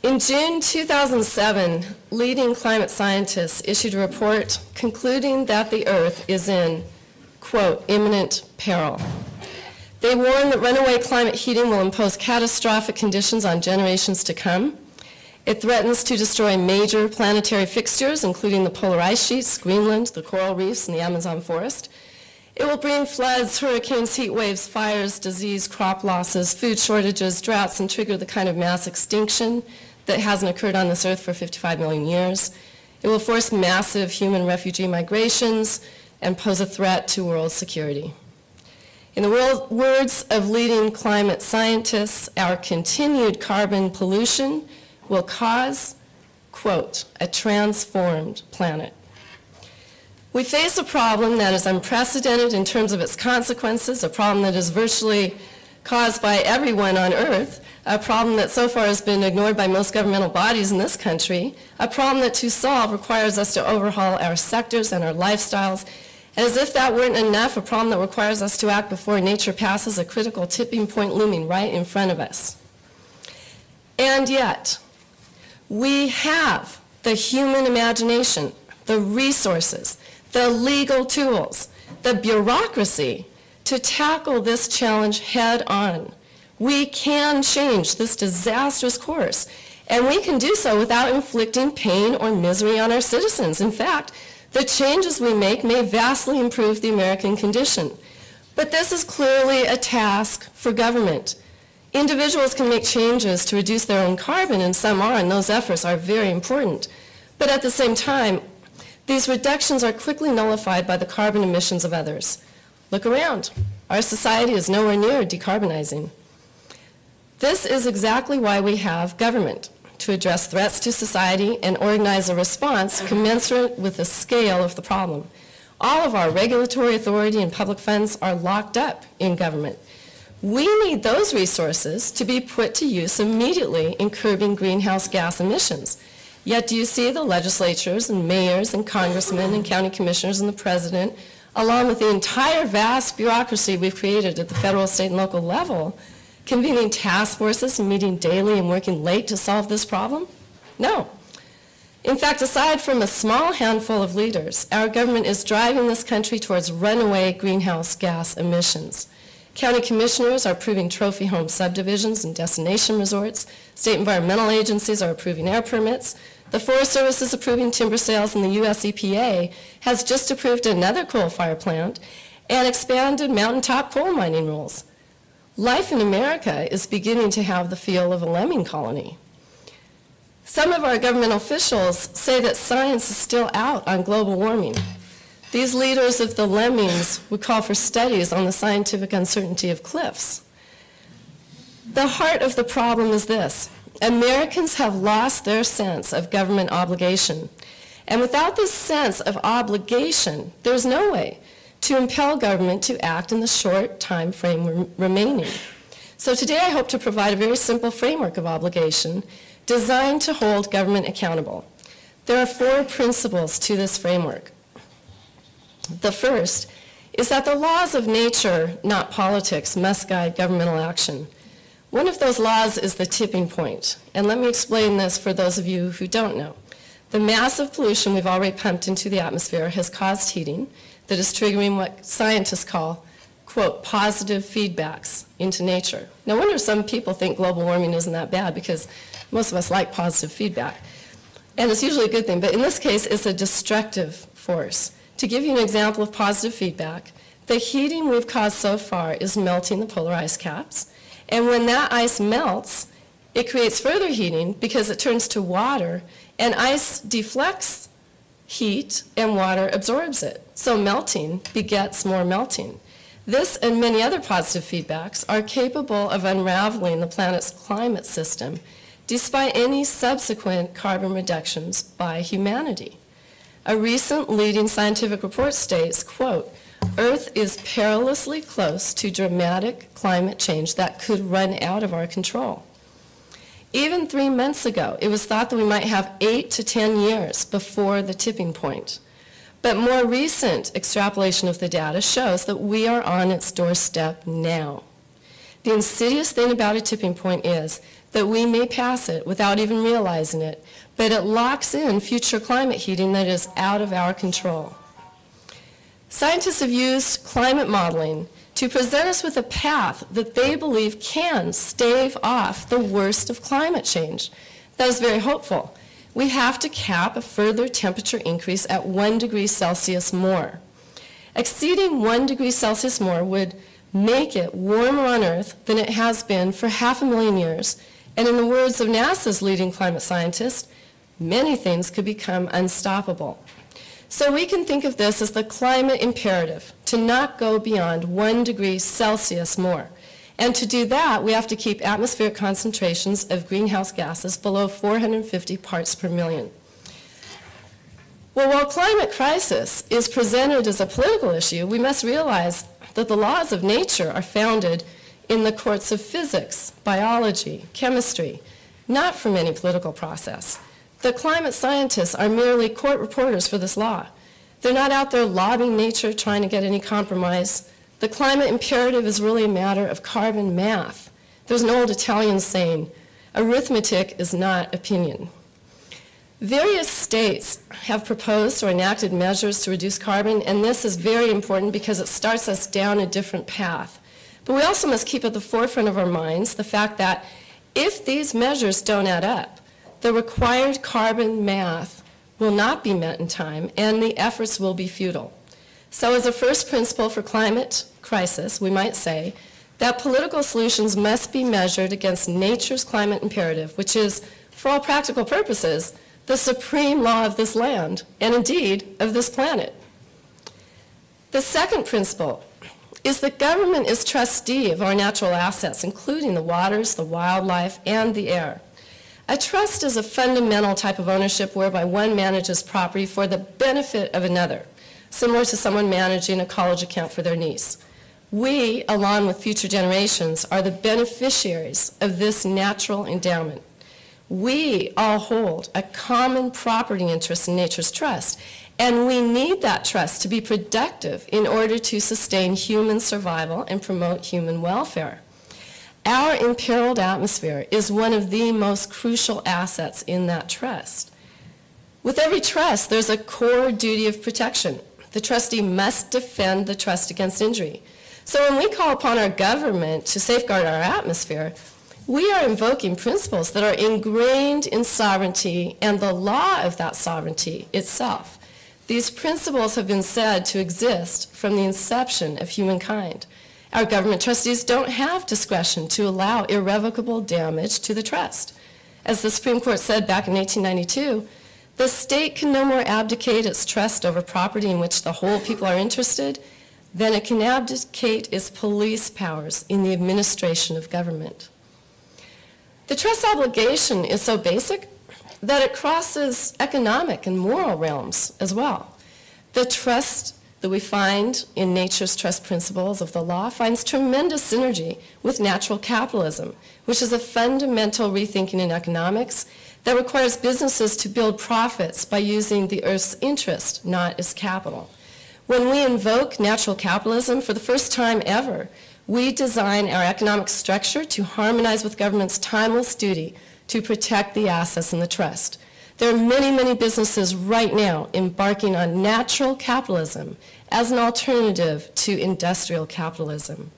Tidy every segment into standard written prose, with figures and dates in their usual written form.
In June 2007, leading climate scientists issued a report concluding that the Earth is in, quote, imminent peril. They warn that runaway climate heating will impose catastrophic conditions on generations to come. It threatens to destroy major planetary fixtures, including the polar ice sheets, Greenland, the coral reefs, and the Amazon forest. It will bring floods, hurricanes, heat waves, fires, disease, crop losses, food shortages, droughts, and trigger the kind of mass extinction that hasn't occurred on this earth for 55 million years. It will force massive human refugee migrations and pose a threat to world security. In the words of leading climate scientists, our continued carbon pollution will cause, quote, a transformed planet. We face a problem that is unprecedented in terms of its consequences, a problem that is virtually caused by everyone on Earth, a problem that so far has been ignored by most governmental bodies in this country, a problem that to solve requires us to overhaul our sectors and our lifestyles, and as if that weren't enough, a problem that requires us to act before nature passes a critical tipping point looming right in front of us. And yet, we have the human imagination, the resources, the legal tools, the bureaucracy to tackle this challenge head on. We can change this disastrous course, and we can do so without inflicting pain or misery on our citizens. In fact, the changes we make may vastly improve the American condition. But this is clearly a task for government. Individuals can make changes to reduce their own carbon, and some are, and those efforts are very important. But at the same time, these reductions are quickly nullified by the carbon emissions of others. Look around. Our society is nowhere near decarbonizing. This is exactly why we have government, to address threats to society and organize a response commensurate with the scale of the problem. All of our regulatory authority and public funds are locked up in government. We need those resources to be put to use immediately in curbing greenhouse gas emissions. Yet do you see the legislatures and mayors and congressmen and county commissioners and the president, along with the entire vast bureaucracy we've created at the federal, state, and local level, convening task forces and meeting daily and working late to solve this problem? No. In fact, aside from a small handful of leaders, our government is driving this country towards runaway greenhouse gas emissions. County commissioners are approving trophy home subdivisions and destination resorts. State environmental agencies are approving air permits. The Forest Service is approving timber sales, and the U.S. EPA has just approved another coal-fired plant and expanded mountaintop coal mining rules. Life in America is beginning to have the feel of a lemming colony. Some of our government officials say that science is still out on global warming. These leaders of the lemmings would call for studies on the scientific uncertainty of cliffs. The heart of the problem is this: Americans have lost their sense of government obligation. And without this sense of obligation, there's no way to impel government to act in the short time frame remaining. So today I hope to provide a very simple framework of obligation designed to hold government accountable. There are 4 principles to this framework. The first is that the laws of nature, not politics, must guide governmental action. One of those laws is the tipping point, and let me explain this for those of you who don't know. The massive pollution we've already pumped into the atmosphere has caused heating that is triggering what scientists call, quote, positive feedbacks into nature. No wonder some people think global warming isn't that bad, because most of us like positive feedback. And it's usually a good thing, but in this case, it's a destructive force. To give you an example of positive feedback, the heating we've caused so far is melting the polar ice caps. And when that ice melts, it creates further heating because it turns to water, and ice deflects heat and water absorbs it. So melting begets more melting. This and many other positive feedbacks are capable of unraveling the planet's climate system despite any subsequent carbon reductions by humanity. A recent leading scientific report states, quote, Earth is perilously close to dramatic climate change that could run out of our control. Even 3 months ago, it was thought that we might have 8 to 10 years before the tipping point. But more recent extrapolation of the data shows that we are on its doorstep now. The insidious thing about a tipping point is that we may pass it without even realizing it, but it locks in future climate heating that is out of our control. Scientists have used climate modeling to present us with a path that they believe can stave off the worst of climate change. That is very hopeful. We have to cap a further temperature increase at 1 degree Celsius more. Exceeding 1 degree Celsius more would make it warmer on Earth than it has been for 500,000 years. And in the words of NASA's leading climate scientist, many things could become unstoppable. So we can think of this as the climate imperative, to not go beyond 1 degree Celsius more. And to do that, we have to keep atmospheric concentrations of greenhouse gases below 450 parts per million. Well, while climate crisis is presented as a political issue, we must realize that the laws of nature are founded in the courts of physics, biology, chemistry, not from any political process. The climate scientists are merely court reporters for this law. They're not out there lobbying nature, trying to get any compromise. The climate imperative is really a matter of carbon math. There's an old Italian saying, arithmetic is not opinion. Various states have proposed or enacted measures to reduce carbon, and this is very important because it starts us down a different path. But we also must keep at the forefront of our minds the fact that if these measures don't add up, the required carbon math will not be met in time, and the efforts will be futile. So as a first principle for climate crisis, we might say that political solutions must be measured against nature's climate imperative, which is, for all practical purposes, the supreme law of this land, and indeed of this planet. The second principle is that government is trustee of our natural assets, including the waters, the wildlife, and the air. A trust is a fundamental type of ownership whereby one manages property for the benefit of another, similar to someone managing a college account for their niece. We, along with future generations, are the beneficiaries of this natural endowment. We all hold a common property interest in nature's trust, and we need that trust to be productive in order to sustain human survival and promote human welfare. Our imperiled atmosphere is one of the most crucial assets in that trust. With every trust, there's a core duty of protection. The trustee must defend the trust against injury. So when we call upon our government to safeguard our atmosphere, we are invoking principles that are ingrained in sovereignty and the law of that sovereignty itself. These principles have been said to exist from the inception of humankind. Our government trustees don't have discretion to allow irrevocable damage to the trust. As the Supreme Court said back in 1892, the state can no more abdicate its trust over property in which the whole people are interested than it can abdicate its police powers in the administration of government. The trust obligation is so basic that it crosses economic and moral realms as well. The trust that we find in nature's trust principles of the law finds tremendous synergy with natural capitalism, which is a fundamental rethinking in economics that requires businesses to build profits by using the Earth's interest, not its capital. When we invoke natural capitalism for the first time ever, we design our economic structure to harmonize with government's timeless duty to protect the assets in the trust. There are many, many businesses right now embarking on natural capitalism as an alternative to industrial capitalism.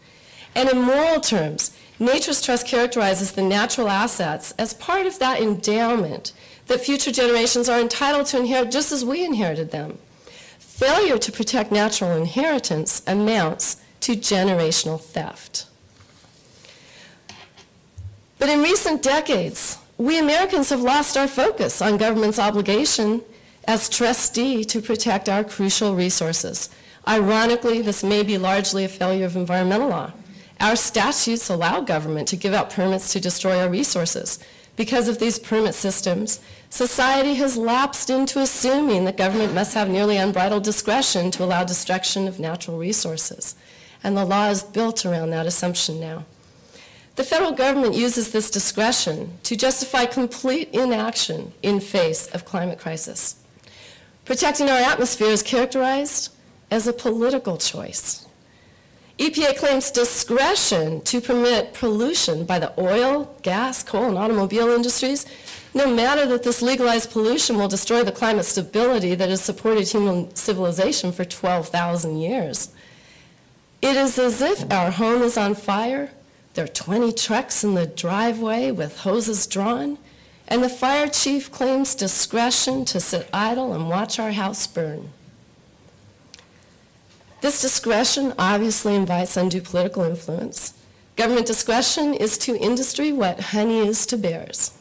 And in moral terms, nature's trust characterizes the natural assets as part of that endowment that future generations are entitled to inherit just as we inherited them. Failure to protect natural inheritance amounts to generational theft. But in recent decades, we Americans have lost our focus on government's obligation as trustee to protect our crucial resources. Ironically, this may be largely a failure of environmental law. Our statutes allow government to give out permits to destroy our resources. Because of these permit systems, society has lapsed into assuming that government must have nearly unbridled discretion to allow destruction of natural resources. And the law is built around that assumption now. The federal government uses this discretion to justify complete inaction in face of climate crisis. Protecting our atmosphere is characterized as a political choice. EPA claims discretion to permit pollution by the oil, gas, coal, and automobile industries, no matter that this legalized pollution will destroy the climate stability that has supported human civilization for 12,000 years. It is as if our home is on fire, there are 20 trucks in the driveway with hoses drawn, and the fire chief claims discretion to sit idle and watch our house burn. This discretion obviously invites undue political influence. Government discretion is to industry what honey is to bears.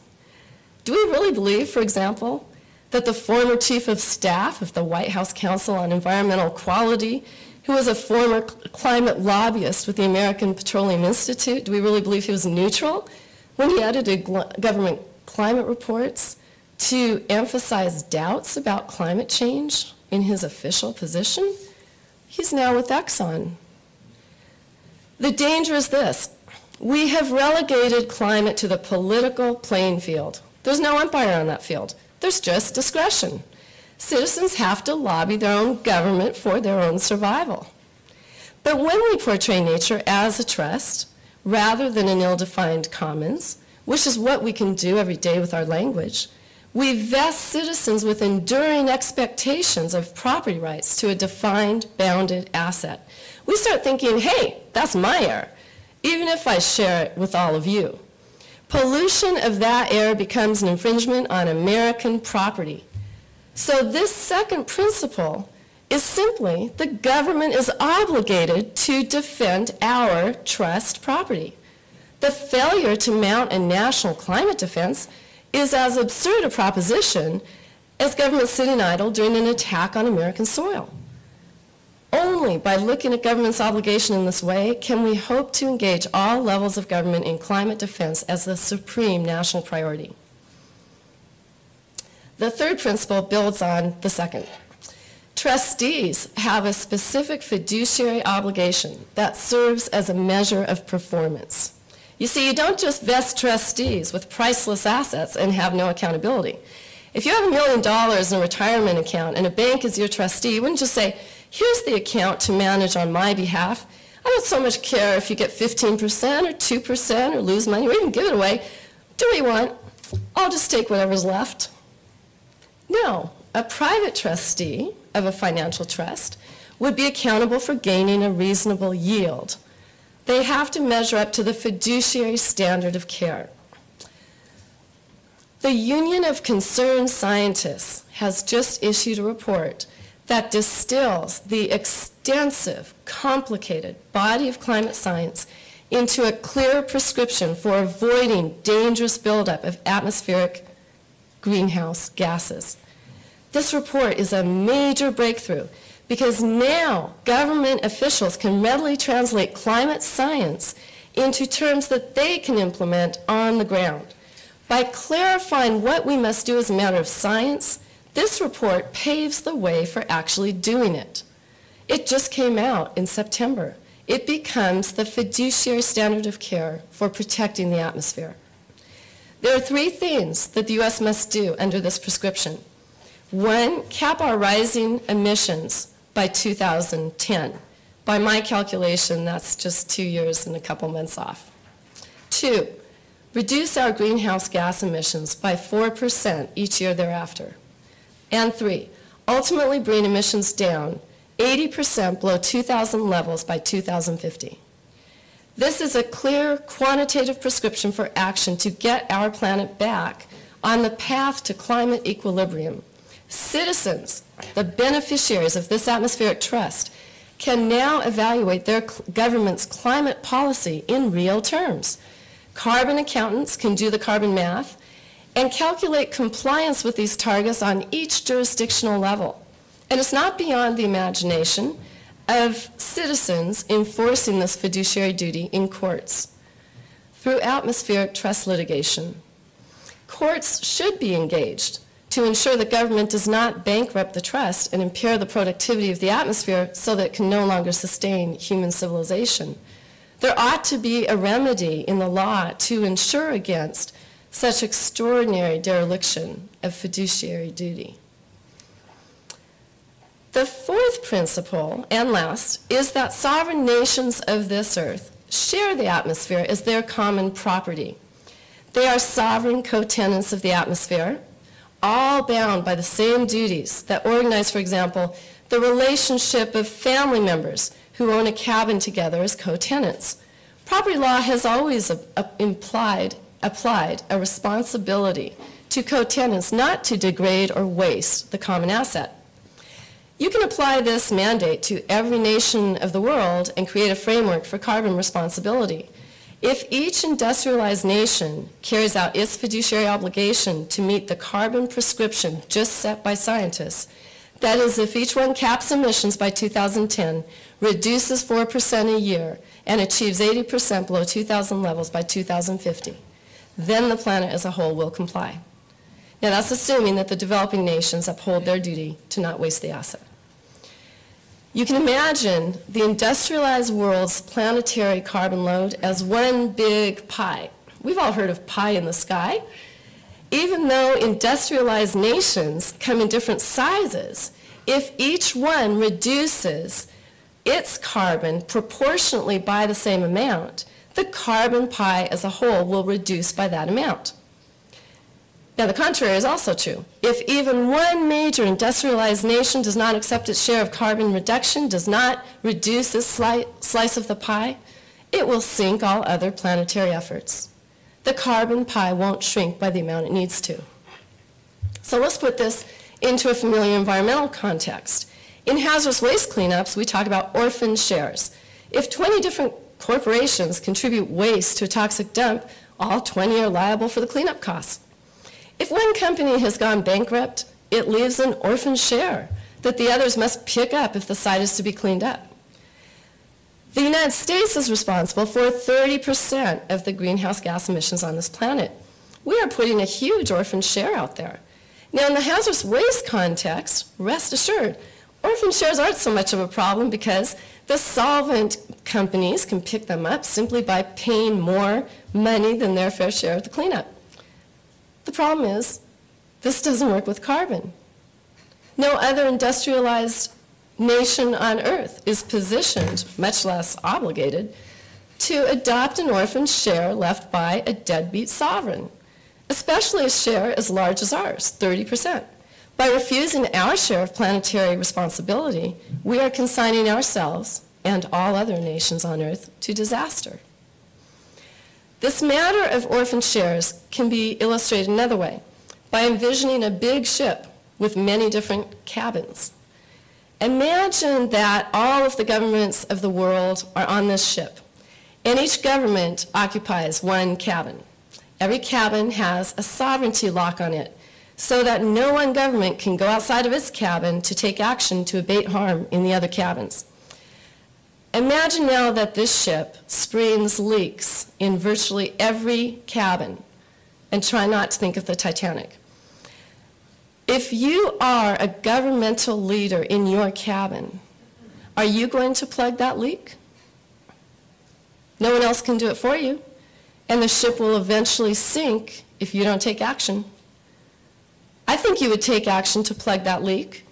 Do we really believe, for example, that the former chief of staff of the White House Council on Environmental Quality, who was a former climate lobbyist with the American Petroleum Institute, do we really believe he was neutral when he edited government climate reports to emphasize doubts about climate change in his official position? He's now with Exxon. The danger is this. We have relegated climate to the political playing field. There's no umpire on that field. There's just discretion. Citizens have to lobby their own government for their own survival. But when we portray nature as a trust, rather than an ill-defined commons, which is what we can do every day with our language, we vest citizens with enduring expectations of property rights to a defined, bounded asset. We start thinking, hey, that's my air, even if I share it with all of you. Pollution of that air becomes an infringement on American property. So this second principle is simply the government is obligated to defend our trust property. The failure to mount a national climate defense is as absurd a proposition as government sitting idle during an attack on American soil. Only by looking at government's obligation in this way can we hope to engage all levels of government in climate defense as the supreme national priority. The third principle builds on the second. Trustees have a specific fiduciary obligation that serves as a measure of performance. You see, you don't just vest trustees with priceless assets and have no accountability. If you have $1 million in a retirement account and a bank is your trustee, you wouldn't just say, here's the account to manage on my behalf. I don't so much care if you get 15% or 2% or lose money or even give it away. Do what you want. I'll just take whatever's left. No, a private trustee of a financial trust would be accountable for gaining a reasonable yield. They have to measure up to the fiduciary standard of care. The Union of Concerned Scientists has just issued a report that distills the extensive, complicated body of climate science into a clear prescription for avoiding dangerous buildup of atmospheric greenhouse gases. This report is a major breakthrough because now government officials can readily translate climate science into terms that they can implement on the ground. By clarifying what we must do as a matter of science, this report paves the way for actually doing it. It just came out in September. It becomes the fiduciary standard of care for protecting the atmosphere. There are 3 things that the U.S. must do under this prescription. 1, cap our rising emissions by 2010. By my calculation, that's just 2 years and a couple months off. 2, reduce our greenhouse gas emissions by 4% each year thereafter. And 3, ultimately bring emissions down 80% below 2000 levels by 2050. This is a clear quantitative prescription for action to get our planet back on the path to climate equilibrium. Citizens, the beneficiaries of this atmospheric trust, can now evaluate their government's climate policy in real terms. Carbon accountants can do the carbon math and calculate compliance with these targets on each jurisdictional level. And it's not beyond the imagination of citizens enforcing this fiduciary duty in courts through atmospheric trust litigation. Courts should be engaged to ensure the government does not bankrupt the trust and impair the productivity of the atmosphere so that it can no longer sustain human civilization. There ought to be a remedy in the law to ensure against such extraordinary dereliction of fiduciary duty. The fourth principle, and last, is that sovereign nations of this earth share the atmosphere as their common property. They are sovereign co-tenants of the atmosphere, all bound by the same duties that organize, for example, the relationship of family members who own a cabin together as co-tenants. Property law has always applied a responsibility to co-tenants not to degrade or waste the common asset. You can apply this mandate to every nation of the world and create a framework for carbon responsibility. If each industrialized nation carries out its fiduciary obligation to meet the carbon prescription just set by scientists, that is, if each one caps emissions by 2010, reduces 4% a year, and achieves 80% below 2000 levels by 2050, then the planet as a whole will comply. Now, that's assuming that the developing nations uphold their duty to not waste the asset. You can imagine the industrialized world's planetary carbon load as one big pie. We've all heard of pie in the sky. Even though industrialized nations come in different sizes, if each one reduces its carbon proportionately by the same amount, the carbon pie as a whole will reduce by that amount. Now, the contrary is also true. If even one major industrialized nation does not accept its share of carbon reduction, does not reduce this slice of the pie, it will sink all other planetary efforts. The carbon pie won't shrink by the amount it needs to. So let's put this into a familiar environmental context. In hazardous waste cleanups, we talk about orphan shares. If 20 different corporations contribute waste to a toxic dump, all 20 are liable for the cleanup costs. If one company has gone bankrupt, it leaves an orphan share that the others must pick up if the site is to be cleaned up. The United States is responsible for 30% of the greenhouse gas emissions on this planet. We are putting a huge orphan share out there. Now, in the hazardous waste context, rest assured, orphan shares aren't so much of a problem because the solvent companies can pick them up simply by paying more money than their fair share of the cleanup. The problem is, this doesn't work with carbon. No other industrialized nation on Earth is positioned, much less obligated, to adopt an orphan share left by a deadbeat sovereign, especially a share as large as ours, 30%. By refusing our share of planetary responsibility, we are consigning ourselves and all other nations on Earth to disaster. This matter of orphan shares can be illustrated another way, by envisioning a big ship with many different cabins. Imagine that all of the governments of the world are on this ship, and each government occupies one cabin. Every cabin has a sovereignty lock on it, so that no one government can go outside of its cabin to take action to abate harm in the other cabins. Imagine now that this ship springs leaks in virtually every cabin, and try not to think of the Titanic. If you are a governmental leader in your cabin, are you going to plug that leak? No one else can do it for you, and the ship will eventually sink if you don't take action. I think you would take action to plug that leak,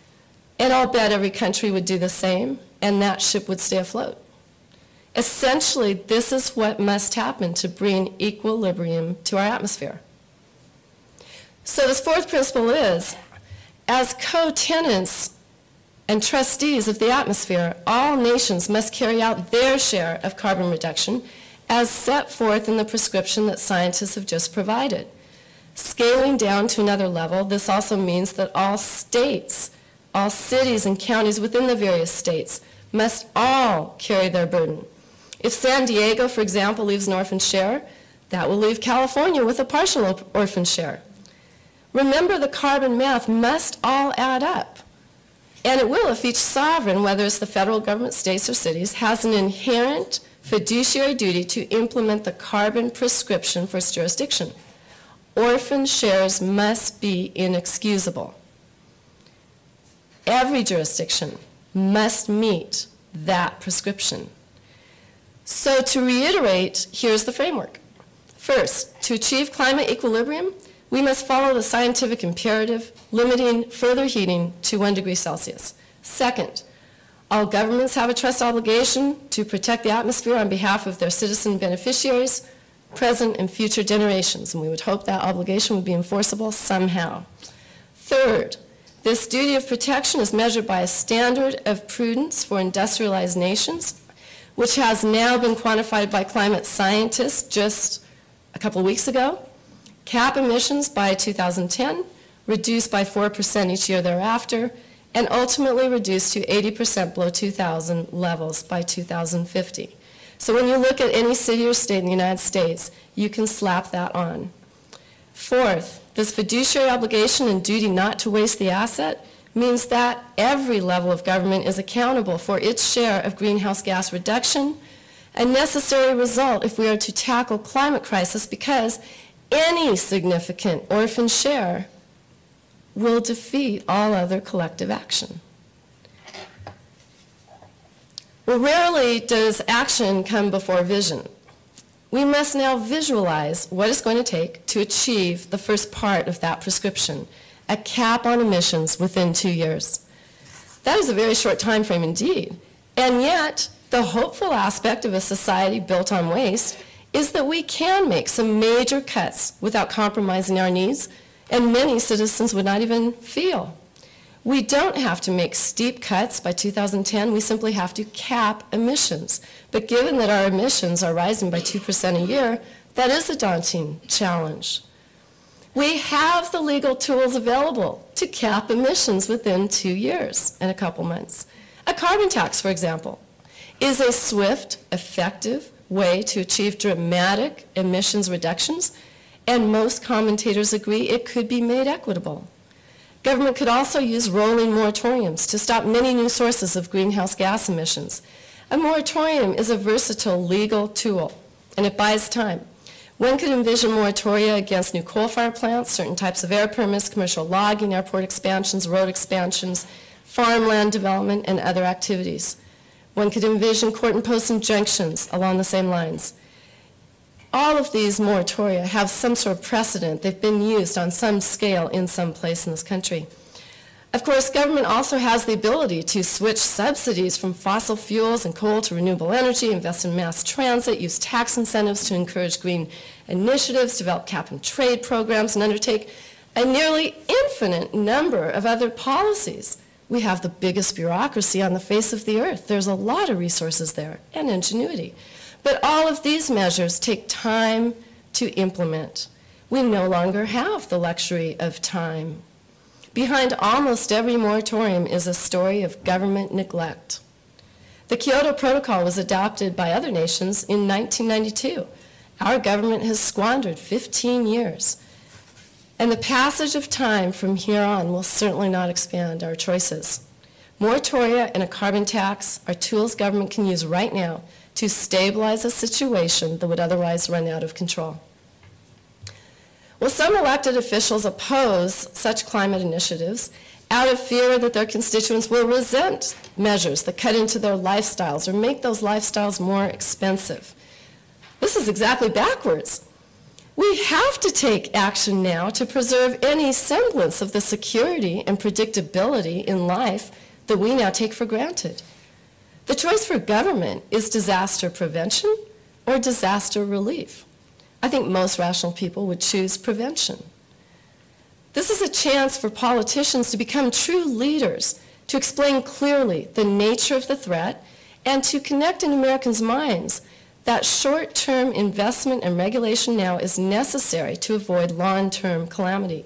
and I'll bet every country would do the same, and that ship would stay afloat. Essentially, this is what must happen to bring equilibrium to our atmosphere. So this fourth principle is, as co-tenants and trustees of the atmosphere, all nations must carry out their share of carbon reduction as set forth in the prescription that scientists have just provided. Scaling down to another level, this also means that all states, all cities and counties within the various states must all carry their burden. If San Diego, for example, leaves an orphan share, that will leave California with a partial orphan share. Remember, the carbon math must all add up. And it will if each sovereign, whether it's the federal government, states, or cities, has an inherent fiduciary duty to implement the carbon prescription for its jurisdiction. Orphan shares must be inexcusable. Every jurisdiction must meet that prescription. So to reiterate, here's the framework. First, to achieve climate equilibrium, we must follow the scientific imperative limiting further heating to 1 degree Celsius. Second, all governments have a trust obligation to protect the atmosphere on behalf of their citizen beneficiaries, present and future generations, and we would hope that obligation would be enforceable somehow. Third, this duty of protection is measured by a standard of prudence for industrialized nations, which has now been quantified by climate scientists just a couple of weeks ago. Cap emissions by 2010, reduced by 4% each year thereafter, and ultimately reduced to 80% below 2000 levels by 2050. So when you look at any city or state in the United States, you can slap that on. Fourth, this fiduciary obligation and duty not to waste the asset means that every level of government is accountable for its share of greenhouse gas reduction, a necessary result if we are to tackle climate crisis, because any significant orphan share will defeat all other collective action. Well, rarely does action come before vision. We must now visualize what it's going to take to achieve the first part of that prescription, a cap on emissions within 2 years. That is a very short time frame indeed, and yet the hopeful aspect of a society built on waste is that we can make some major cuts without compromising our needs, and many citizens would not even feel. We don't have to make steep cuts by 2010, we simply have to cap emissions. But given that our emissions are rising by 2% a year, that is a daunting challenge. We have the legal tools available to cap emissions within 2 years and a couple months. A carbon tax, for example, is a swift, effective way to achieve dramatic emissions reductions, and most commentators agree it could be made equitable. Government could also use rolling moratoriums to stop many new sources of greenhouse gas emissions. A moratorium is a versatile legal tool, and it buys time. One could envision moratoria against new coal-fired plants, certain types of air permits, commercial logging, airport expansions, road expansions, farmland development, and other activities. One could envision court-imposed injunctions along the same lines. All of these moratoria have some sort of precedent. They've been used on some scale in some place in this country. Of course, government also has the ability to switch subsidies from fossil fuels and coal to renewable energy, invest in mass transit, use tax incentives to encourage green initiatives, develop cap-and-trade programs, and undertake a nearly infinite number of other policies. We have the biggest bureaucracy on the face of the earth. There's a lot of resources there and ingenuity. But all of these measures take time to implement. We no longer have the luxury of time. Behind almost every moratorium is a story of government neglect. The Kyoto Protocol was adopted by other nations in 1992. Our government has squandered 15 years. And the passage of time from here on will certainly not expand our choices. Moratoria and a carbon tax are tools government can use right now to stabilize a situation that would otherwise run out of control. Well, some elected officials oppose such climate initiatives out of fear that their constituents will resent measures that cut into their lifestyles or make those lifestyles more expensive. This is exactly backwards. We have to take action now to preserve any semblance of the security and predictability in life that we now take for granted. The choice for government is disaster prevention or disaster relief. I think most rational people would choose prevention. This is a chance for politicians to become true leaders, to explain clearly the nature of the threat, and to connect in Americans' minds that short-term investment and regulation now is necessary to avoid long-term calamity.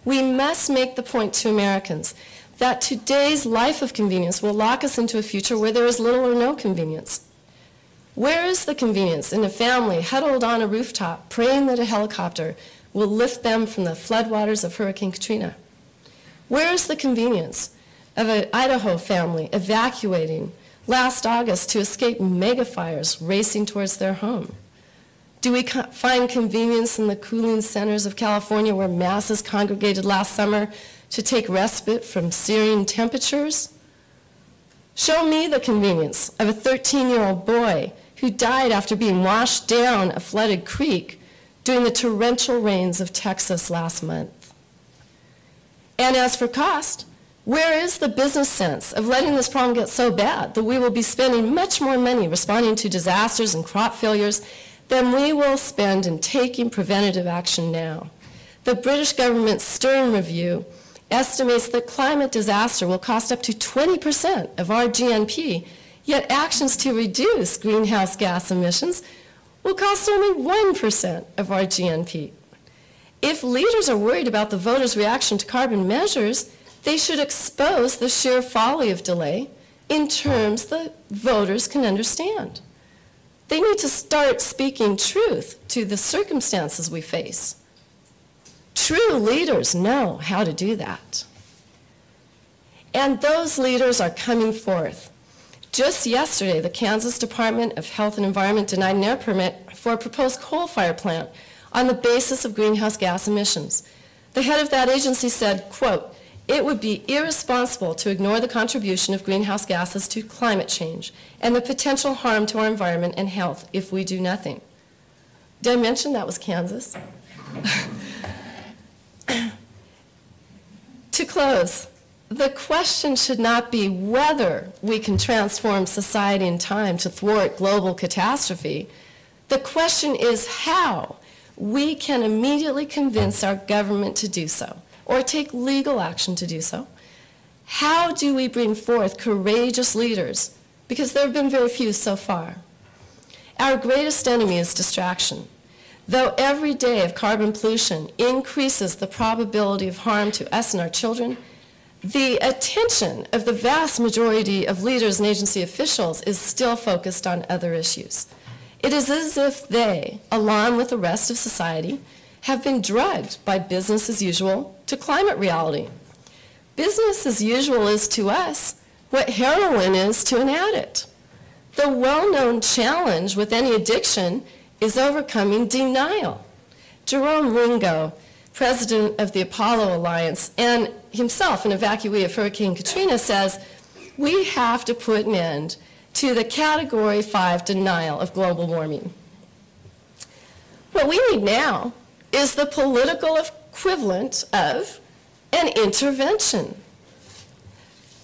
We must make the point to Americans that today's life of convenience will lock us into a future where there is little or no convenience. Where is the convenience in a family huddled on a rooftop praying that a helicopter will lift them from the floodwaters of Hurricane Katrina? Where is the convenience of an Idaho family evacuating last August to escape megafires racing towards their home? Do we find convenience in the cooling centers of California where masses congregated last summer to take respite from searing temperatures? Show me the convenience of a 13-year-old boy who died after being washed down a flooded creek during the torrential rains of Texas last month. And as for cost, Where is the business sense of letting this problem get so bad that we will be spending much more money responding to disasters and crop failures than we will spend in taking preventative action now? The British government's Stern Review estimates that climate disaster will cost up to 20% of our GNP, yet actions to reduce greenhouse gas emissions will cost only 1% of our GNP. If leaders are worried about the voters' reaction to carbon measures, they should expose the sheer folly of delay in terms that voters can understand. They need to start speaking truth to the circumstances we face. True leaders know how to do that. And those leaders are coming forth. Just yesterday, the Kansas Department of Health and Environment denied an air permit for a proposed coal-fired plant on the basis of greenhouse gas emissions. The head of that agency said, quote, "It would be irresponsible to ignore the contribution of greenhouse gases to climate change and the potential harm to our environment and health if we do nothing." Did I mention that was Kansas? To close, the question should not be whether we can transform society in time to thwart global catastrophe. The question is how we can immediately convince our government to do so, or take legal action to do so. How do we bring forth courageous leaders? Because there have been very few so far. Our greatest enemy is distraction. Though every day of carbon pollution increases the probability of harm to us and our children, the attention of the vast majority of leaders and agency officials is still focused on other issues. It is as if they, along with the rest of society, have been drugged by business as usual to climate reality. Business as usual is to us what heroin is to an addict. The well-known challenge with any addiction is overcoming denial. Jerome Ringo, president of the Apollo Alliance and himself an evacuee of Hurricane Katrina, says, "We have to put an end to the Category 5 denial of global warming." What we need now is the political equivalent of an intervention.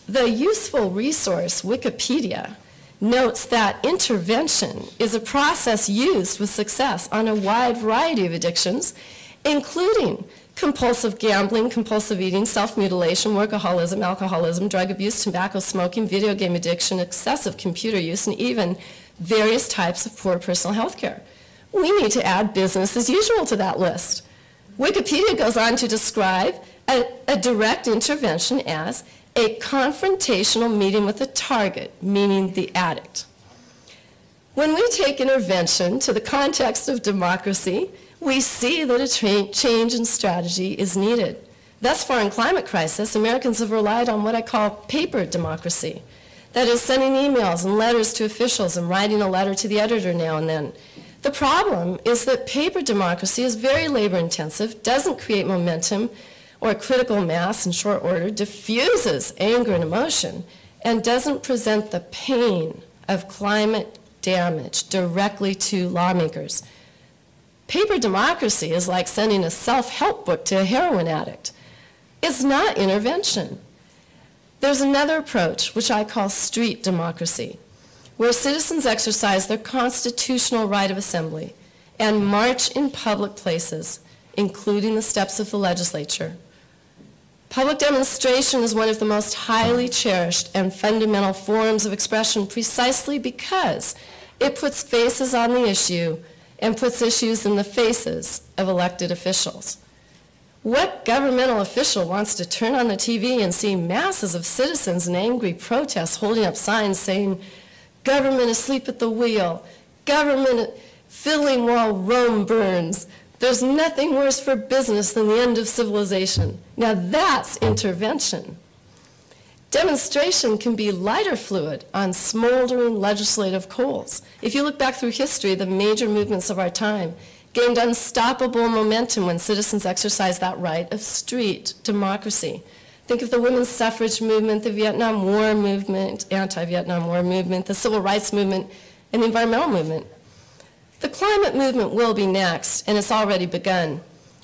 The useful resource Wikipedia notes that intervention is a process used with success on a wide variety of addictions, including compulsive gambling, compulsive eating, self-mutilation, workaholism, alcoholism, drug abuse, tobacco smoking, video game addiction, excessive computer use, and even various types of poor personal health care. We need to add business as usual to that list. Wikipedia goes on to describe a direct intervention as a confrontational meeting with the target, meaning the addict. When we take intervention to the context of democracy, we see that a change in strategy is needed. Thus far in climate crisis, Americans have relied on what I call paper democracy. That is, sending emails and letters to officials and writing a letter to the editor now and then. The problem is that paper democracy is very labor intensive, doesn't create momentum or critical mass in short order, diffuses anger and emotion, and doesn't present the pain of climate damage directly to lawmakers. Paper democracy is like sending a self-help book to a heroin addict. It's not intervention. There's another approach, which I call street democracy, where citizens exercise their constitutional right of assembly and march in public places, including the steps of the legislature. Public demonstration is one of the most highly cherished and fundamental forms of expression precisely because it puts faces on the issue and puts issues in the faces of elected officials. What governmental official wants to turn on the TV and see masses of citizens in angry protests holding up signs saying, "Government asleep at the wheel, government fiddling while Rome burns. There's nothing worse for business than the end of civilization." Now that's intervention. Demonstration can be lighter fluid on smoldering legislative coals. If you look back through history, the major movements of our time gained unstoppable momentum when citizens exercised that right of street democracy. Think of the women's suffrage movement, the Vietnam War movement, anti-Vietnam War movement, the civil rights movement, and the environmental movement. The climate movement will be next, and it's already begun.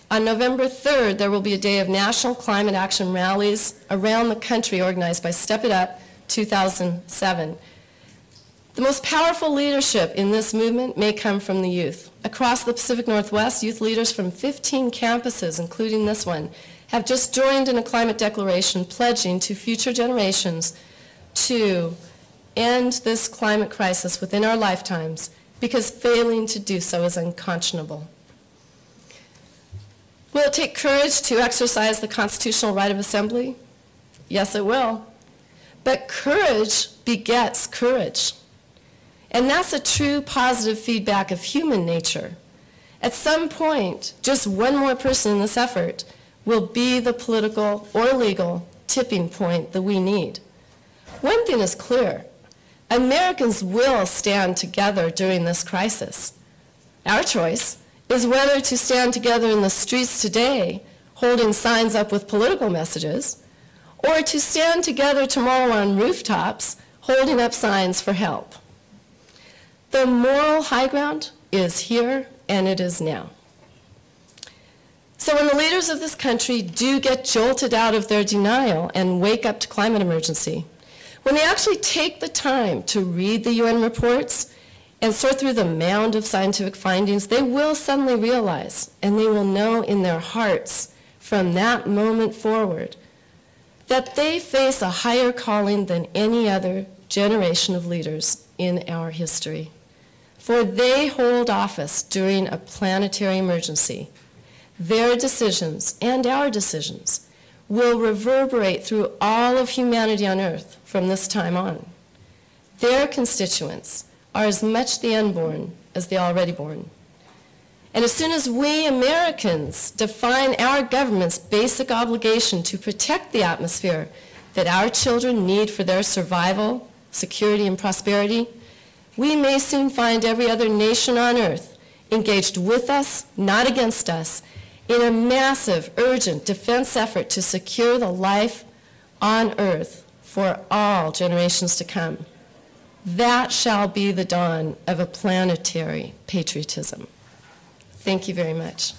On November 3rd, there will be a day of national climate action rallies around the country organized by Step It Up 2007. The most powerful leadership in this movement may come from the youth. Across the Pacific Northwest, youth leaders from 15 campuses, including this one, have just joined in a climate declaration pledging to future generations to end this climate crisis within our lifetimes, because failing to do so is unconscionable. Will it take courage to exercise the constitutional right of assembly? Yes, it will. But courage begets courage. And that's a true positive feedback of human nature. At some point, just one more person in this effort will be the political or legal tipping point that we need. One thing is clear. Americans will stand together during this crisis. Our choice is whether to stand together in the streets today, holding signs up with political messages, or to stand together tomorrow on rooftops, holding up signs for help. The moral high ground is here, and it is now. So when the leaders of this country do get jolted out of their denial and wake up to climate emergency, when they actually take the time to read the UN reports and sort through the mound of scientific findings, they will suddenly realize, and they will know in their hearts from that moment forward, that they face a higher calling than any other generation of leaders in our history. For they hold office during a planetary emergency. Their decisions and our decisions will reverberate through all of humanity on Earth from this time on. Their constituents are as much the unborn as the already born. And as soon as we Americans define our government's basic obligation to protect the atmosphere that our children need for their survival, security, and prosperity, we may soon find every other nation on Earth engaged with us, not against us, in a massive, urgent defense effort to secure the life on Earth for all generations to come. That shall be the dawn of a planetary patriotism. Thank you very much.